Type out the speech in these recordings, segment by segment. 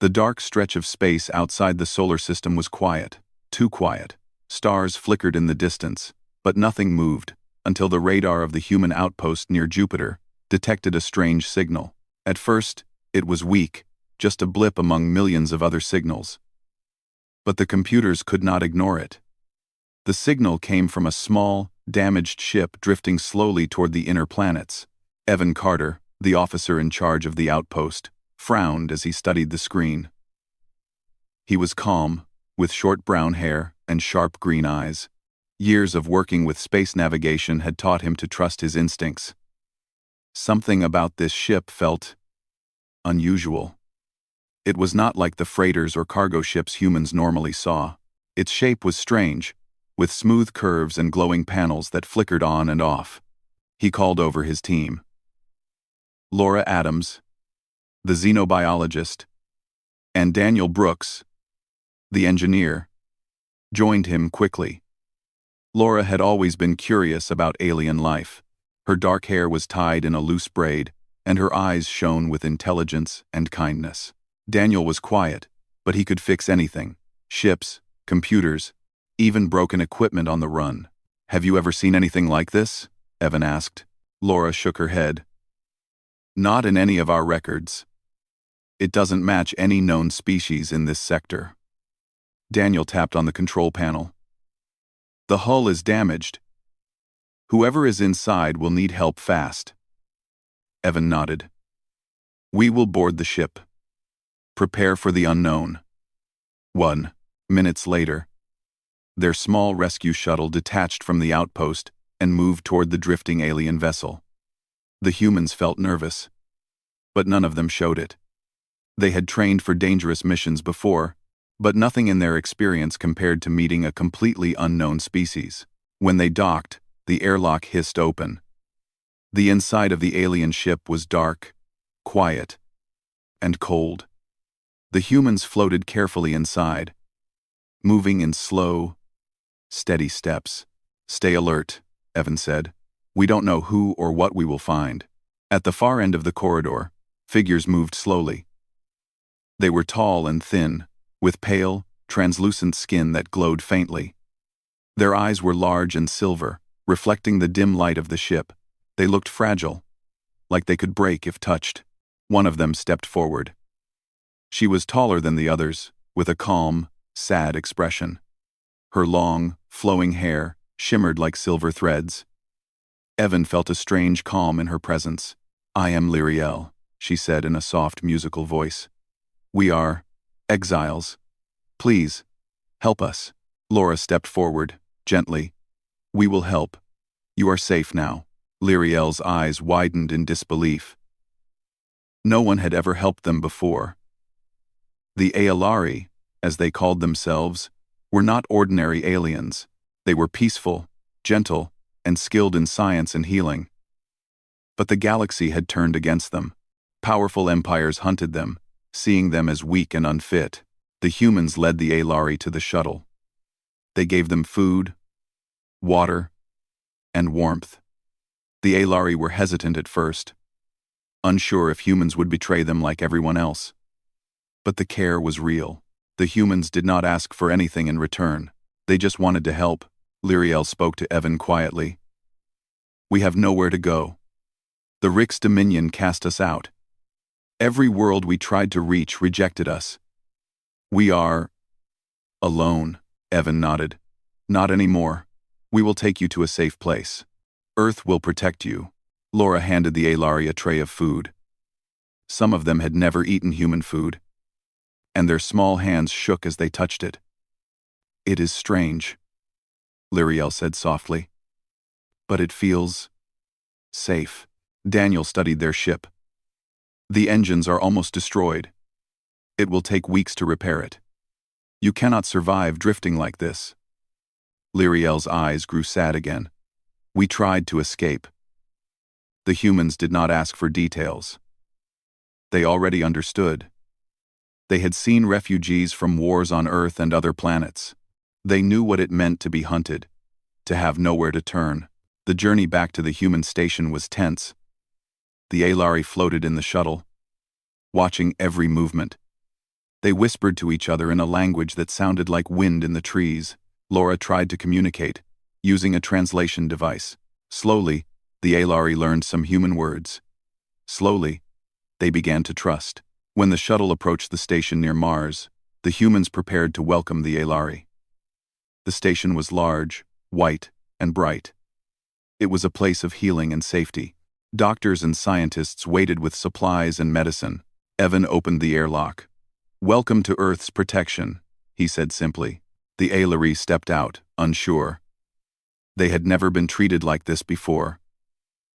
The dark stretch of space outside the solar system was quiet, too quiet. Stars flickered in the distance, but nothing moved, until the radar of the human outpost near Jupiter detected a strange signal. At first, it was weak, just a blip among millions of other signals. But the computers could not ignore it. The signal came from a small, damaged ship drifting slowly toward the inner planets. Evan Carter, the officer in charge of the outpost, frowned as he studied the screen. He was calm, with short brown hair and sharp green eyes. Years of working with space navigation had taught him to trust his instincts. Something about this ship felt unusual. It was not like the freighters or cargo ships humans normally saw. Its shape was strange, with smooth curves and glowing panels that flickered on and off. He called over his team. Laura Adams, the xenobiologist, and Daniel Brooks, the engineer, joined him quickly. Laura had always been curious about alien life. Her dark hair was tied in a loose braid, and her eyes shone with intelligence and kindness. Daniel was quiet, but he could fix anything: ships, computers, even broken equipment on the run. "Have you ever seen anything like this?" Evan asked. Laura shook her head. "Not in any of our records. It doesn't match any known species in this sector." Daniel tapped on the control panel. "The hull is damaged. Whoever is inside will need help fast." Evan nodded. "We will board the ship. Prepare for the unknown." 1 minute later, their small rescue shuttle detached from the outpost and moved toward the drifting alien vessel. The humans felt nervous, but none of them showed it. They had trained for dangerous missions before, but nothing in their experience compared to meeting a completely unknown species. When they docked, the airlock hissed open. The inside of the alien ship was dark, quiet, and cold. The humans floated carefully inside, moving in slow, steady steps. "Stay alert," Evan said. "We don't know who or what we will find." At the far end of the corridor, figures moved slowly. They were tall and thin, with pale, translucent skin that glowed faintly. Their eyes were large and silver, reflecting the dim light of the ship. They looked fragile, like they could break if touched. One of them stepped forward. She was taller than the others, with a calm, sad expression. Her long, flowing hair shimmered like silver threads. Evan felt a strange calm in her presence. "I am Lyriel," she said in a soft, musical voice. "We are exiles. Please, help us." Laura stepped forward, gently. "We will help. You are safe now." Lyriel's eyes widened in disbelief. No one had ever helped them before. The Aelari, as they called themselves, were not ordinary aliens. They were peaceful, gentle, and skilled in science and healing. But the galaxy had turned against them. Powerful empires hunted them, seeing them as weak and unfit. The humans led the Aelari to the shuttle. They gave them food, water, and warmth. The Aelari were hesitant at first, unsure if humans would betray them like everyone else. But the care was real. The humans did not ask for anything in return. They just wanted to help. Lyriel spoke to Evan quietly. "We have nowhere to go. The Rix Dominion cast us out. Every world we tried to reach rejected us. We are alone." Evan nodded. "Not anymore. We will take you to a safe place. Earth will protect you." Laura handed the Aelari a tray of food. Some of them had never eaten human food, and their small hands shook as they touched it. "It is strange," Lyriel said softly, "but it feels safe." Daniel studied their ship. "The engines are almost destroyed. It will take weeks to repair it. You cannot survive drifting like this." Lyriel's eyes grew sad again. "We tried to escape." The humans did not ask for details. They already understood. They had seen refugees from wars on Earth and other planets. They knew what it meant to be hunted, to have nowhere to turn. The journey back to the human station was tense. The Aelari floated in the shuttle, watching every movement. They whispered to each other in a language that sounded like wind in the trees. Laura tried to communicate, using a translation device. Slowly, the Aelari learned some human words. Slowly, they began to trust. When the shuttle approached the station near Mars, the humans prepared to welcome the Aelari. The station was large, white, and bright. It was a place of healing and safety. Doctors and scientists waited with supplies and medicine. Evan opened the airlock. "Welcome to Earth's protection," he said simply. The Aelari stepped out, unsure. They had never been treated like this before.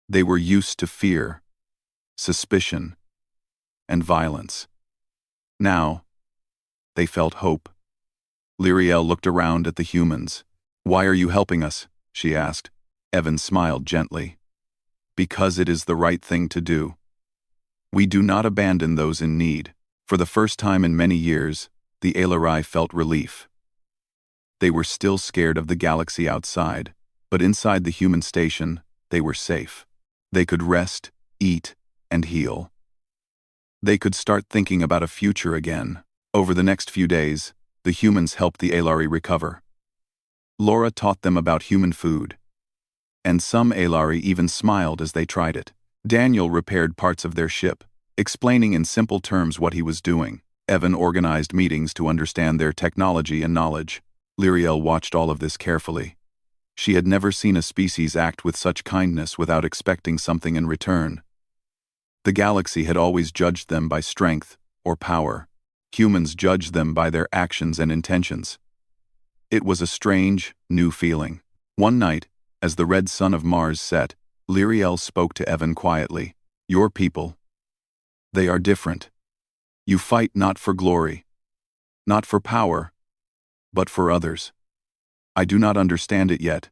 They were used to fear, suspicion, and violence. Now, they felt hope. Lyriel looked around at the humans. "Why are you helping us?" she asked. Evan smiled gently. "Because it is the right thing to do. We do not abandon those in need." For the first time in many years, the Aelari felt relief. They were still scared of the galaxy outside, but inside the human station, they were safe. They could rest, eat, and heal. They could start thinking about a future again. Over the next few days, the humans helped the Aelari recover. Laura taught them about human food. And some Aelari even smiled as they tried it. Daniel repaired parts of their ship, explaining in simple terms what he was doing. Evan organized meetings to understand their technology and knowledge. Lyriel watched all of this carefully. She had never seen a species act with such kindness without expecting something in return. The galaxy had always judged them by strength or power. Humans judged them by their actions and intentions. It was a strange, new feeling. One night, as the red sun of Mars set, Lyriel spoke to Evan quietly. "Your people. They are different. You fight not for glory, not for power, but for others. I do not understand it yet,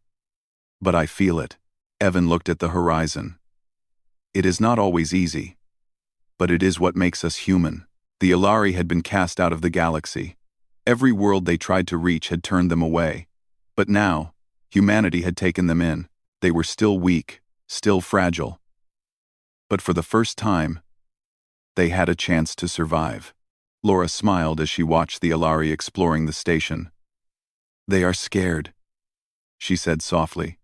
but I feel it." Evan looked at the horizon. "It is not always easy, but it is what makes us human." The Aelari had been cast out of the galaxy. Every world they tried to reach had turned them away. But now, humanity had taken them in. They were still weak, still fragile. But for the first time, they had a chance to survive. Laura smiled as she watched the Aelari exploring the station. "They are scared," she said softly.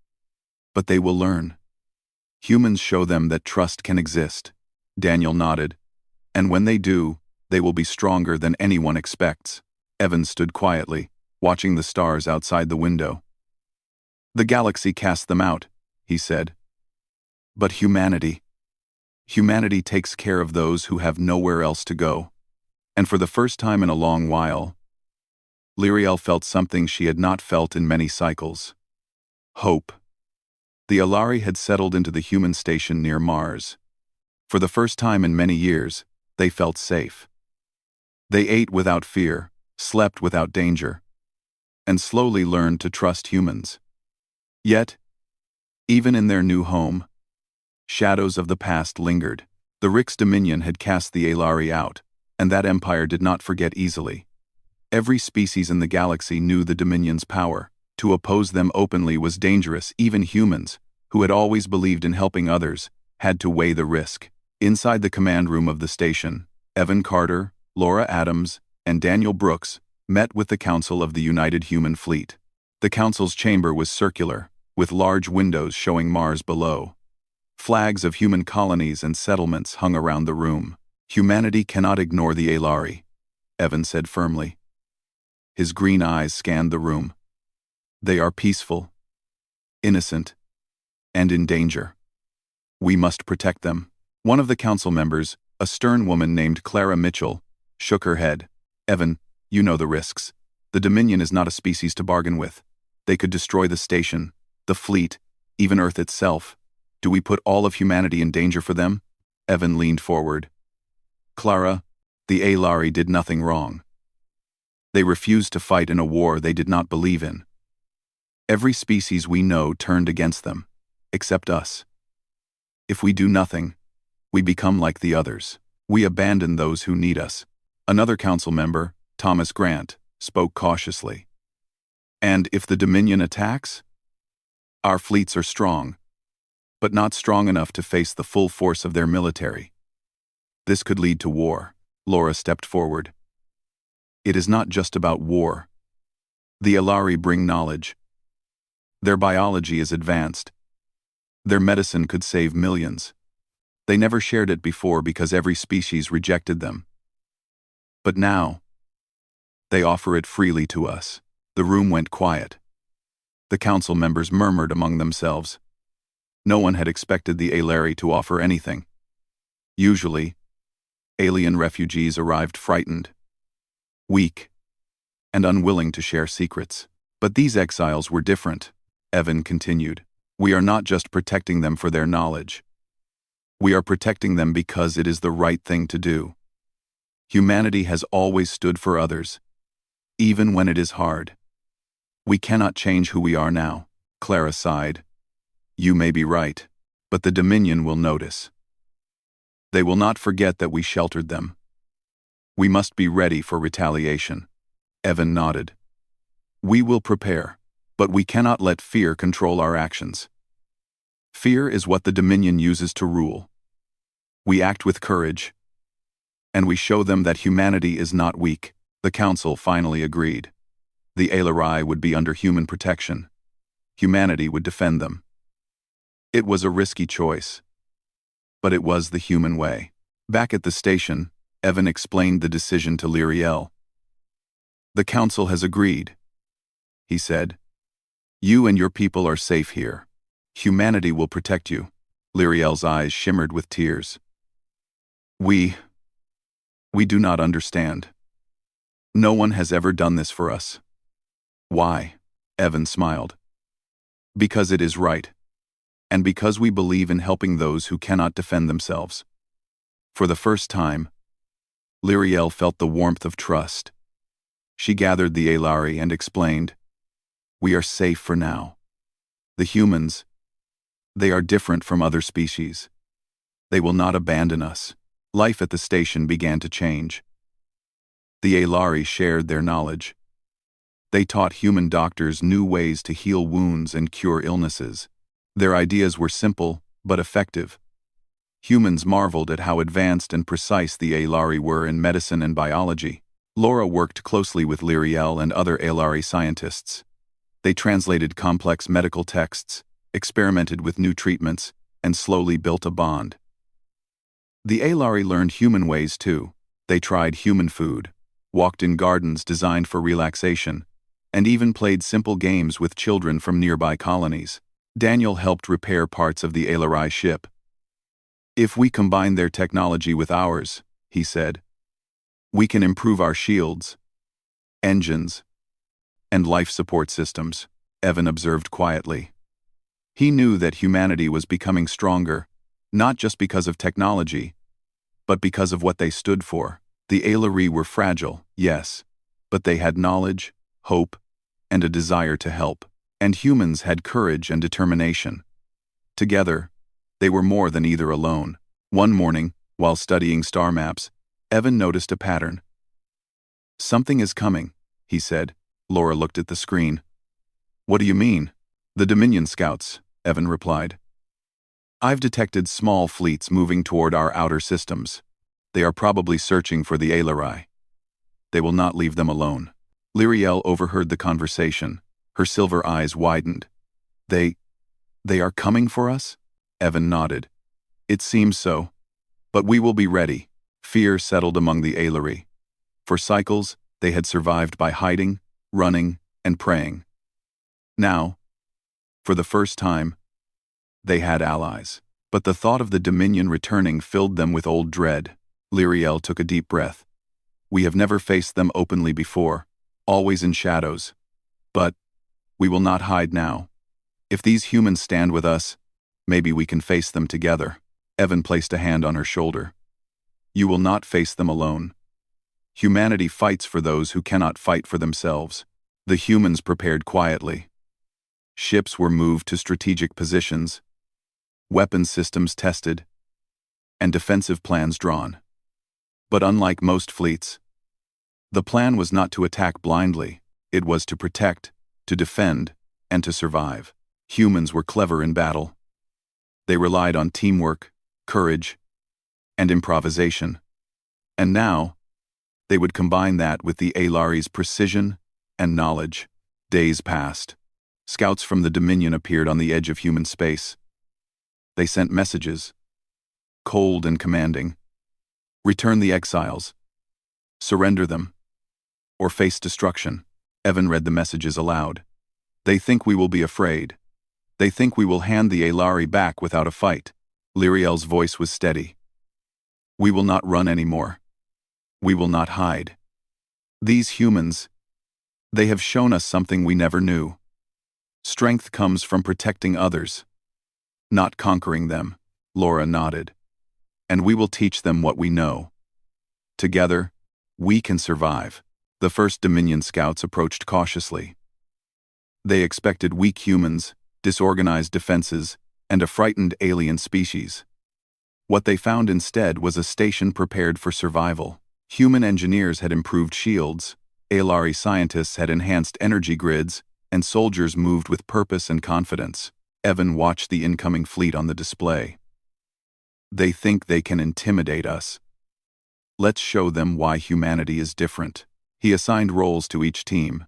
"But they will learn. Humans show them that trust can exist." Daniel nodded. "And when they do, they will be stronger than anyone expects." Evan stood quietly, watching the stars outside the window. "The galaxy cast them out," he said. "But humanity takes care of those who have nowhere else to go." And for the first time in a long while, Lyriel felt something she had not felt in many cycles. Hope. The Aelari had settled into the human station near Mars. For the first time in many years, they felt safe. They ate without fear, slept without danger, and slowly learned to trust humans. Yet, even in their new home, shadows of the past lingered. The Rix Dominion had cast the Aelari out, and that empire did not forget easily. Every species in the galaxy knew the Dominion's power. To oppose them openly was dangerous. Even humans, who had always believed in helping others, had to weigh the risk. Inside the command room of the station, Evan Carter, Laura Adams, and Daniel Brooks met with the Council of the United Human Fleet. The Council's chamber was circular, with large windows showing Mars below. Flags of human colonies and settlements hung around the room. "Humanity cannot ignore the Aelari," Evan said firmly. His green eyes scanned the room. "They are peaceful, innocent, and in danger. We must protect them." One of the council members, a stern woman named Clara Mitchell, shook her head. "Evan, you know the risks. The Dominion is not a species to bargain with. They could destroy the station, the fleet, even Earth itself. Do we put all of humanity in danger for them?" Evan leaned forward. "Clara, the Aelari did nothing wrong. They refused to fight in a war they did not believe in. Every species we know turned against them, except us. If we do nothing, we become like the others. We abandon those who need us." Another council member, Thomas Grant, spoke cautiously. "And if the Dominion attacks? Our fleets are strong, but not strong enough to face the full force of their military. This could lead to war." Laura stepped forward. It is not just about war. The Elari bring knowledge. Their biology is advanced. Their medicine could save millions. They never shared it before because every species rejected them. But now, they offer it freely to us. The room went quiet. The council members murmured among themselves. No one had expected the Elari to offer anything. Usually, alien refugees arrived frightened, weak, and unwilling to share secrets. But these exiles were different, Evan continued. We are not just protecting them for their knowledge. We are protecting them because it is the right thing to do. Humanity has always stood for others, even when it is hard. We cannot change who we are now. Clara sighed. You may be right, but the Dominion will notice. They will not forget that we sheltered them. We must be ready for retaliation. Evan nodded. We will prepare, but we cannot let fear control our actions. Fear is what the Dominion uses to rule. We act with courage, and we show them that humanity is not weak. The Council finally agreed. The Elari would be under human protection. Humanity would defend them. It was a risky choice, but it was the human way. Back at the station, Evan explained the decision to Lyriel. The Council has agreed, he said. You and your people are safe here. Humanity will protect you. Lyriel's eyes shimmered with tears. We do not understand. No one has ever done this for us. Why? Evan smiled. Because it is right. And because we believe in helping those who cannot defend themselves. For the first time, Lyriel felt the warmth of trust. She gathered the Elari and explained, we are safe for now. The humans, they are different from other species. They will not abandon us. Life at the station began to change. The Elari shared their knowledge. They taught human doctors new ways to heal wounds and cure illnesses. Their ideas were simple, but effective. Humans marveled at how advanced and precise the Elari were in medicine and biology. Laura worked closely with Lyriel and other Elari scientists. They translated complex medical texts, experimented with new treatments, and slowly built a bond. The Elari learned human ways too. They tried human food, walked in gardens designed for relaxation, and even played simple games with children from nearby colonies. Daniel helped repair parts of the Elari ship. If we combine their technology with ours, he said, we can improve our shields, engines, and life support systems, Evan observed quietly. He knew that humanity was becoming stronger, not just because of technology, but because of what they stood for. The Elari were fragile, yes, but they had knowledge, hope, and a desire to help. And humans had courage and determination. Together, they were more than either alone. One morning, while studying star maps, Evan noticed a pattern. Something is coming, he said. Laura looked at the screen. What do you mean? The Dominion scouts, Evan replied. I've detected small fleets moving toward our outer systems. They are probably searching for the Elari. They will not leave them alone. Lyriel overheard the conversation. Her silver eyes widened. They are coming for us? Evan nodded. It seems so. But we will be ready. Fear settled among the Elari. For cycles, they had survived by hiding, running, and praying. Now, for the first time, they had allies. But the thought of the Dominion returning filled them with old dread. Lyriel took a deep breath. We have never faced them openly before, always in shadows. But we will not hide now. If these humans stand with us, maybe we can face them together. Evan placed a hand on her shoulder. You will not face them alone. Humanity fights for those who cannot fight for themselves. The humans prepared quietly. Ships were moved to strategic positions, weapons systems tested, and defensive plans drawn. But unlike most fleets, the plan was not to attack blindly. It was to protect, to defend, and to survive. Humans were clever in battle. They relied on teamwork, courage, and improvisation. And now, They would combine that with the Alari's precision and knowledge. Days passed. Scouts from the Dominion appeared on the edge of human space. They sent messages, cold and commanding. Return the exiles. Surrender them. Or face destruction. Evan read the messages aloud. They think we will be afraid. They think we will hand the Alari back without a fight. Lyriel's voice was steady. We will not run anymore. We will not hide. These humans, they have shown us something we never knew. Strength comes from protecting others, not conquering them. Laura nodded. And we will teach them what we know. Together, we can survive. The first Dominion scouts approached cautiously. They expected weak humans, disorganized defenses, and a frightened alien species. What they found instead was a station prepared for survival. Human engineers had improved shields, Alari scientists had enhanced energy grids, and soldiers moved with purpose and confidence. Evan watched the incoming fleet on the display. They think they can intimidate us. Let's show them why humanity is different. He assigned roles to each team.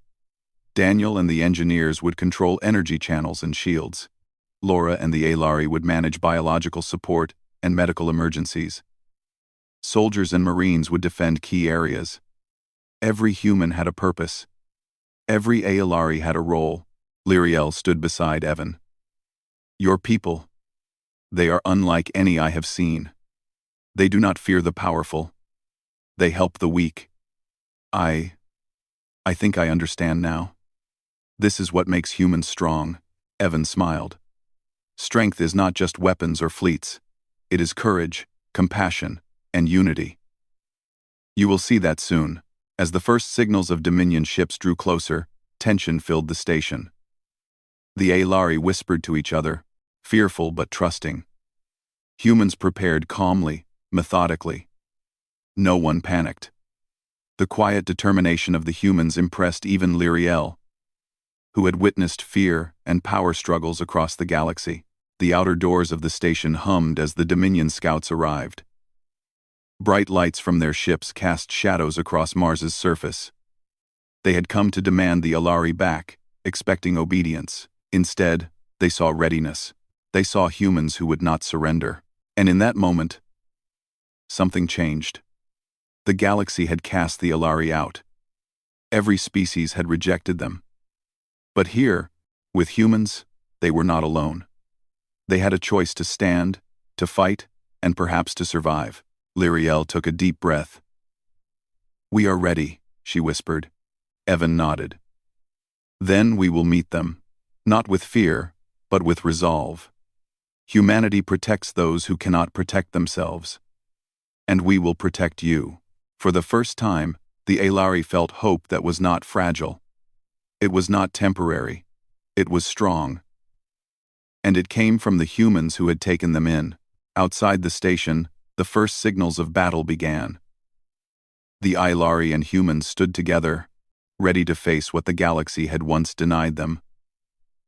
Daniel and the engineers would control energy channels and shields. Laura and the Alari would manage biological support and medical emergencies. Soldiers and Marines would defend key areas. Every human had a purpose. Every Alari had a role. Lyriel stood beside Evan. Your people, they are unlike any I have seen. They do not fear the powerful. They help the weak. I think I understand now. This is what makes humans strong. Evan smiled. Strength is not just weapons or fleets. It is courage, compassion, and unity. You will see that soon. As the first signals of Dominion ships drew closer, tension filled the station. The Alari whispered to each other, fearful but trusting. Humans prepared calmly, methodically. No one panicked. The quiet determination of the humans impressed even Lyriel, who had witnessed fear and power struggles across the galaxy. The outer doors of the station hummed as the Dominion scouts arrived. Bright lights from their ships cast shadows across Mars's surface. They had come to demand the Alari back, expecting obedience. Instead, they saw readiness. They saw humans who would not surrender. And in that moment, something changed. The galaxy had cast the Alari out. Every species had rejected them. But here, with humans, they were not alone. They had a choice to stand, to fight, and perhaps to survive. Lyriel took a deep breath. We are ready, she whispered. Evan nodded. Then we will meet them, not with fear, but with resolve. Humanity protects those who cannot protect themselves. And we will protect you. For the first time, the Alari felt hope that was not fragile. It was not temporary. It was strong. And it came from the humans who had taken them in. Outside the station, the first signals of battle began. The Alari and humans stood together, ready to face what the galaxy had once denied them.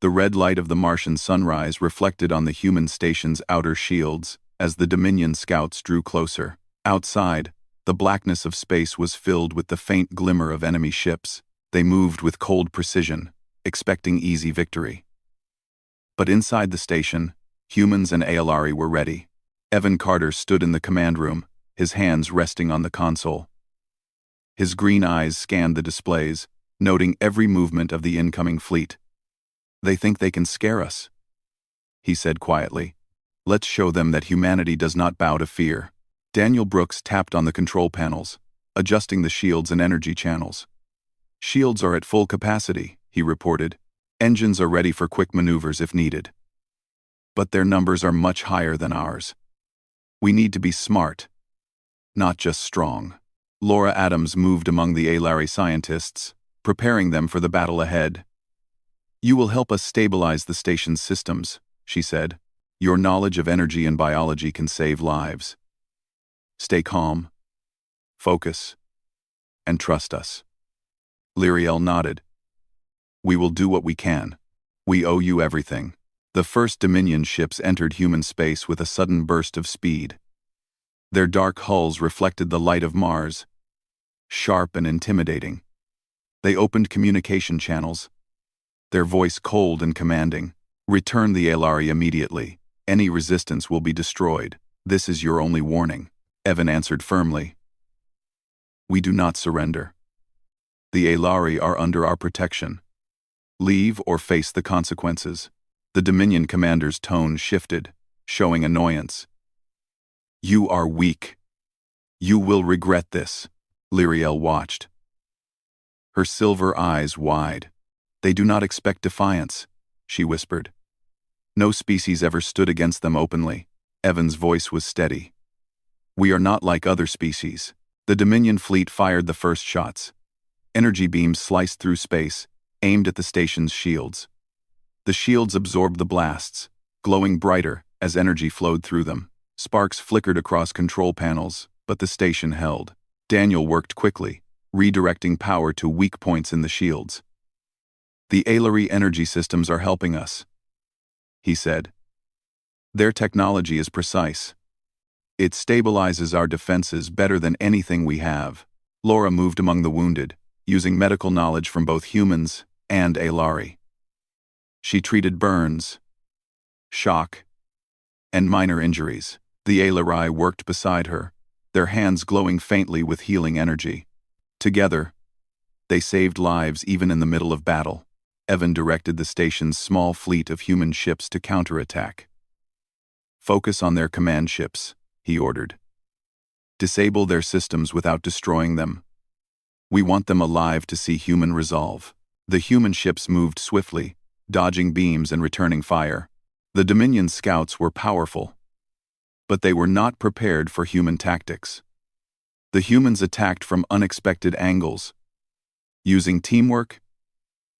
The red light of the Martian sunrise reflected on the human station's outer shields as the Dominion scouts drew closer. Outside, the blackness of space was filled with the faint glimmer of enemy ships. They moved with cold precision, expecting easy victory. But inside the station, humans and Alari were ready. Evan Carter stood in the command room, his hands resting on the console. His green eyes scanned the displays, noting every movement of the incoming fleet. They think they can scare us, he said quietly. Let's show them that humanity does not bow to fear. Daniel Brooks tapped on the control panels, adjusting the shields and energy channels. Shields are at full capacity, he reported. Engines are ready for quick maneuvers if needed. But their numbers are much higher than ours. We need to be smart, not just strong. Laura Adams moved among the Alari scientists, preparing them for the battle ahead. You will help us stabilize the station's systems, she said. Your knowledge of energy and biology can save lives. Stay calm, focus, and trust us. Lyriel nodded. We will do what we can. We owe you everything. The first Dominion ships entered human space with a sudden burst of speed. Their dark hulls reflected the light of Mars, sharp and intimidating. They opened communication channels, their voice cold and commanding. "Return the Aelari immediately. Any resistance will be destroyed. This is your only warning," Evan answered firmly. "We do not surrender. The Aelari are under our protection. Leave or face the consequences." The Dominion commander's tone shifted, showing annoyance. "You are weak. You will regret this." Lyriel watched, her silver eyes wide. "They do not expect defiance," she whispered. "No species ever stood against them openly." Evan's voice was steady. "We are not like other species." The Dominion fleet fired the first shots. Energy beams sliced through space, aimed at the station's shields. The shields absorbed the blasts, glowing brighter as energy flowed through them. Sparks flickered across control panels, but the station held. Daniel worked quickly, redirecting power to weak points in the shields. "The Aelari energy systems are helping us," he said. "Their technology is precise. It stabilizes our defenses better than anything we have." Laura moved among the wounded, using medical knowledge from both humans and Aelari. She treated burns, shock, and minor injuries. The Aelari worked beside her, their hands glowing faintly with healing energy. Together, they saved lives even in the middle of battle. Evan directed the station's small fleet of human ships to counterattack. "Focus on their command ships," he ordered. "Disable their systems without destroying them. We want them alive to see human resolve." The human ships moved swiftly, dodging beams and returning fire. The Dominion scouts were powerful, but they were not prepared for human tactics. The humans attacked from unexpected angles, using teamwork,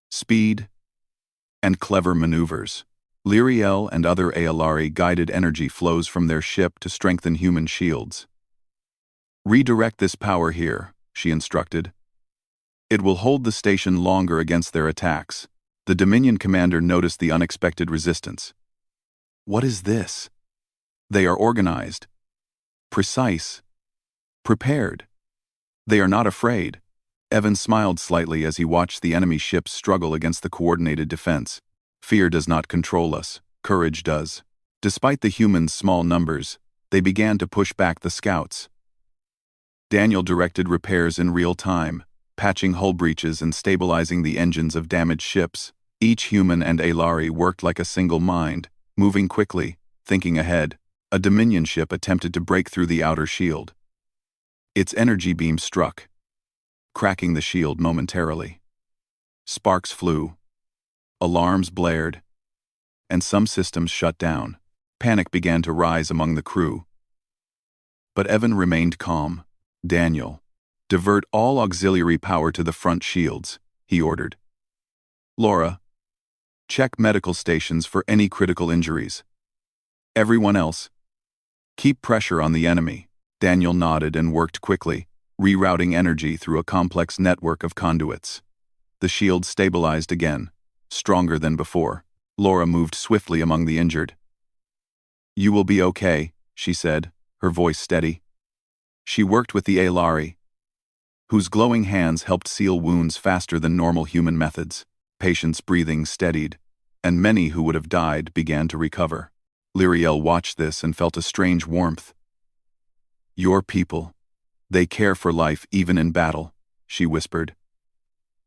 speed, and clever maneuvers. Lyriel and other Aelari guided energy flows from their ship to strengthen human shields. "Redirect this power here," she instructed. "It will hold the station longer against their attacks." The Dominion commander noticed the unexpected resistance. "What is this?" "They are organized, precise, prepared. They are not afraid." Evan smiled slightly as he watched the enemy ships struggle against the coordinated defense. "Fear does not control us, courage does." Despite the humans' small numbers, they began to push back the scouts. Daniel directed repairs in real time, patching hull breaches and stabilizing the engines of damaged ships. Each human and Aelari worked like a single mind, moving quickly, thinking ahead. A Dominion ship attempted to break through the outer shield. Its energy beam struck, cracking the shield momentarily. Sparks flew, alarms blared, and some systems shut down. Panic began to rise among the crew. But Evan remained calm. "Daniel, divert all auxiliary power to the front shields," he ordered. "Laura, check medical stations for any critical injuries. Everyone else, keep pressure on the enemy." Daniel nodded and worked quickly, rerouting energy through a complex network of conduits. The shield stabilized again, stronger than before. Laura moved swiftly among the injured. "You will be okay," she said, her voice steady. She worked with the Aelari, whose glowing hands helped seal wounds faster than normal human methods. Patients' breathing steadied, and many who would have died began to recover. Lyriel watched this and felt a strange warmth. "Your people, they care for life even in battle," she whispered.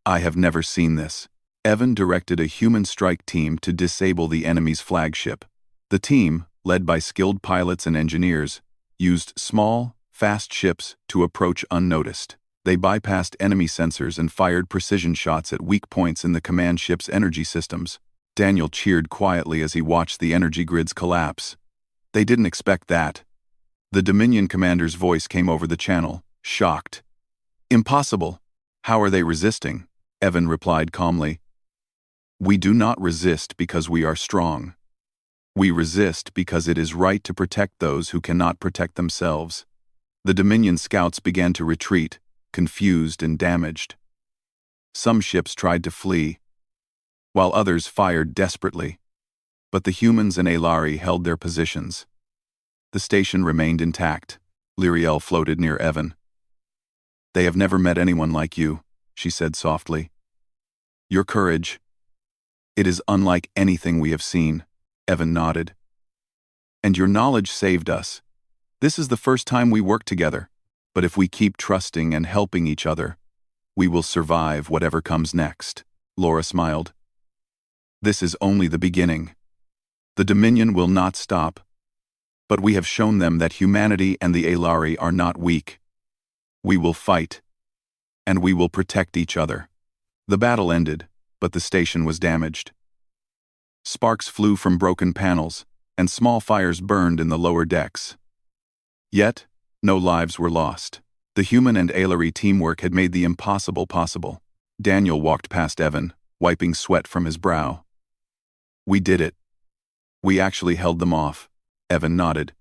"I have never seen this." Evan directed a human strike team to disable the enemy's flagship. The team, led by skilled pilots and engineers, used small, fast ships to approach unnoticed. They bypassed enemy sensors and fired precision shots at weak points in the command ship's energy systems. Daniel cheered quietly as he watched the energy grids collapse. They didn't expect that. The Dominion commander's voice came over the channel, shocked. "Impossible. How are they resisting?" Evan replied calmly. "We do not resist because we are strong. We resist because it is right to protect those who cannot protect themselves." The Dominion scouts began to retreat, confused and damaged. Some ships tried to flee, while others fired desperately. But the humans and Aelari held their positions. The station remained intact. Lyriel floated near Evan. They have never met anyone like you, she said softly. Your courage. It is unlike anything we have seen, Evan nodded. And your knowledge saved us. This is the first time we work together, but if we keep trusting and helping each other, we will survive whatever comes next, Laura smiled. This is only the beginning. The Dominion will not stop, but we have shown them that humanity and the Aelari are not weak. We will fight, and we will protect each other. The battle ended, but the station was damaged. Sparks flew from broken panels, and small fires burned in the lower decks. Yet, no lives were lost. The human and Aelari teamwork had made the impossible possible. Daniel walked past Evan, wiping sweat from his brow. We did it. We actually held them off. Evan nodded.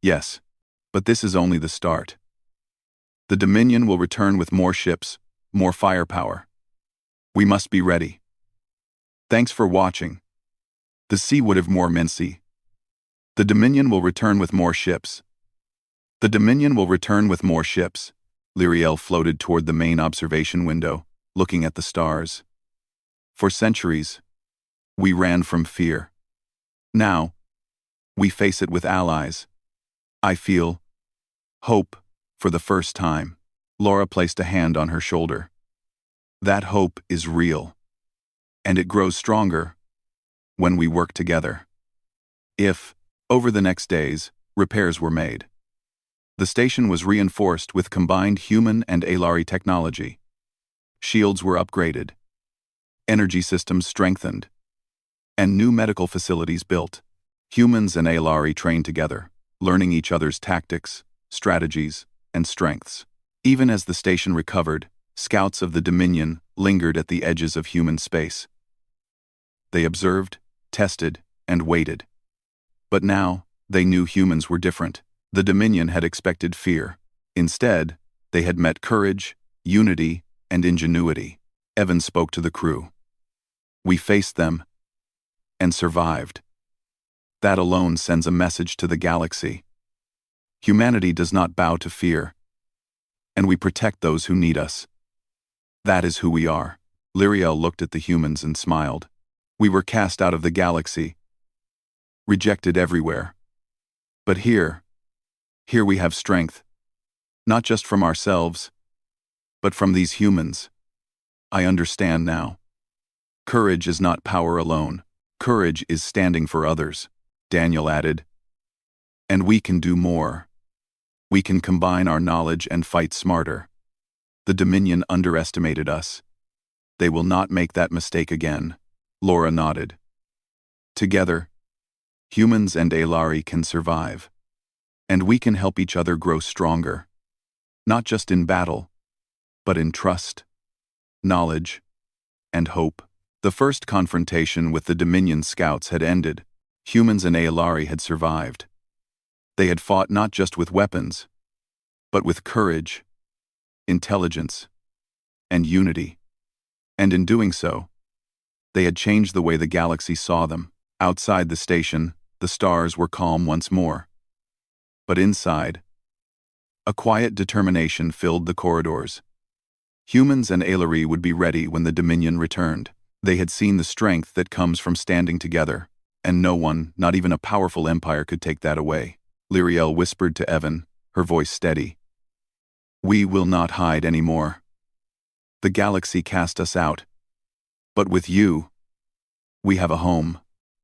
Yes, but this is only the start. The Dominion will return with more ships, more firepower. We must be ready. Thanks for watching. The sea would have more Mency. The Dominion will return with more ships. The Dominion will return with more ships. Lyriel floated toward the main observation window, looking at the stars. For centuries, we ran from fear. Now, we face it with allies. I feel hope for the first time. Laura placed a hand on her shoulder. That hope is real, and it grows stronger when we work together. If, over the next days, repairs were made. The station was reinforced with combined human and Aelari technology. Shields were upgraded, energy systems strengthened, and new medical facilities built. Humans and Aelari trained together, learning each other's tactics, strategies, and strengths. Even as the station recovered, scouts of the Dominion lingered at the edges of human space. They observed, tested, and waited. But now, they knew humans were different. The Dominion had expected fear. Instead, they had met courage, unity, and ingenuity. Evan spoke to the crew. We faced them, and survived. That alone sends a message to the galaxy. Humanity does not bow to fear, and we protect those who need us. That is who we are. Lyriel looked at the humans and smiled. We were cast out of the galaxy, rejected everywhere. But here we have strength, not just from ourselves, but from these humans. I understand now. Courage is not power alone. Courage is standing for others, Daniel added. And we can do more. We can combine our knowledge and fight smarter. The Dominion underestimated us. They will not make that mistake again. Laura nodded. Together, humans and Aelari can survive. And we can help each other grow stronger. Not just in battle, but in trust, knowledge, and hope. The first confrontation with the Dominion scouts had ended. Humans and Aelari had survived. They had fought not just with weapons, but with courage, intelligence, and unity. And in doing so, they had changed the way the galaxy saw them. Outside the station, the stars were calm once more. But inside, a quiet determination filled the corridors. Humans and Aelari would be ready when the Dominion returned. They had seen the strength that comes from standing together, and no one, not even a powerful empire, could take that away. Lyriel whispered to Evan, her voice steady. We will not hide anymore. The galaxy cast us out. But with you, we have a home,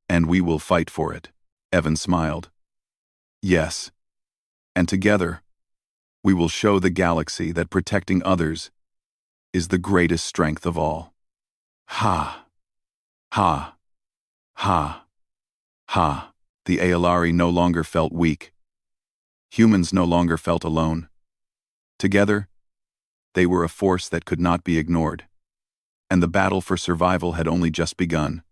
and we will fight for it. Evan smiled. Yes. And together, we will show the galaxy that protecting others is the greatest strength of all. Ha! Ha! Ha! Ha! The Aelari no longer felt weak. Humans no longer felt alone. Together, they were a force that could not be ignored. And the battle for survival had only just begun.